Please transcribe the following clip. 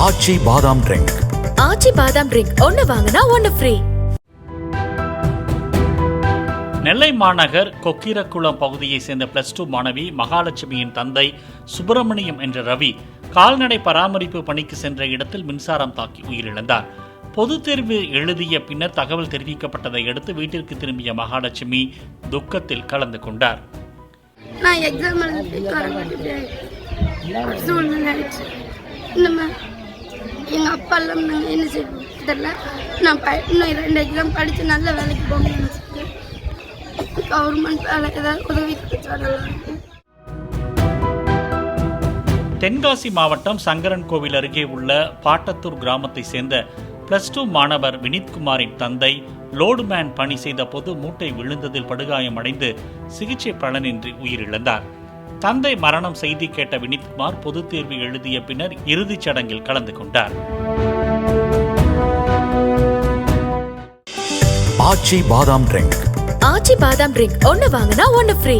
ஆச்சி பாதாம் ட்ரிங்க். ஆச்சி பாதாம் ட்ரிங்க் ஒன்னு வாங்கினா ஒன்னு ஃப்ரீ. நெல்லை மாநகர் கொக்கிரக்குளம் பகுதியை சேர்ந்த +2 மாணவி மகாலட்சுமியின் தந்தை சுப்பிரமணியம் என்ற ரவி கால்நடை பராமரிப்பு பணிக்கு சென்ற இடத்தில் மின்சாரம் தாக்கி உயிரிழந்தார். பொதுத் தேர்வு எழுதிய பின்னர் தகவல் தெரிவிக்கப்பட்டதை அடுத்து வீட்டிற்கு திரும்பிய மகாலட்சுமி துக்கத்தில் கலந்து கொண்டார். நான் எக்ஸாம் எங்கள் அப்பா எல்லாம் நாங்கள் என்ன செய்வோம் தெரியல. நான் இன்னும் 2 எக்ஸாம் படித்து நல்ல வேலைக்கு போகணும்னு கவர்மெண்ட் வேலை ஏதாவது உதவி கிடைச்சா நல்லா இருக்கும். தென்காசி மாவட்டம் சங்கரன் கோவில் அருகே உள்ள பாட்டத்தூர் கிராமத்தை சேர்ந்த +2 மாணவர் வினித்குமாரின் தந்தை லோடுமேன் பணி செய்த போது மூட்டை விழுந்ததில் படுகாயமடைந்து சிகிச்சை பலனின்றி உயிரிழந்தார். தந்தை மரணம் செய்தி கேட்ட வினித்குமார் பொதுத் தேர்வு எழுதிய பின்னர் இறுதிச் சடங்கில் கலந்து கொண்டார். ஆச்சி பாதாம் ட்ரிங்க். ஆச்சி பாதாம் ட்ரிங்க் ஒன்னு வாங்கினா ஒன்னு ஃப்ரீ.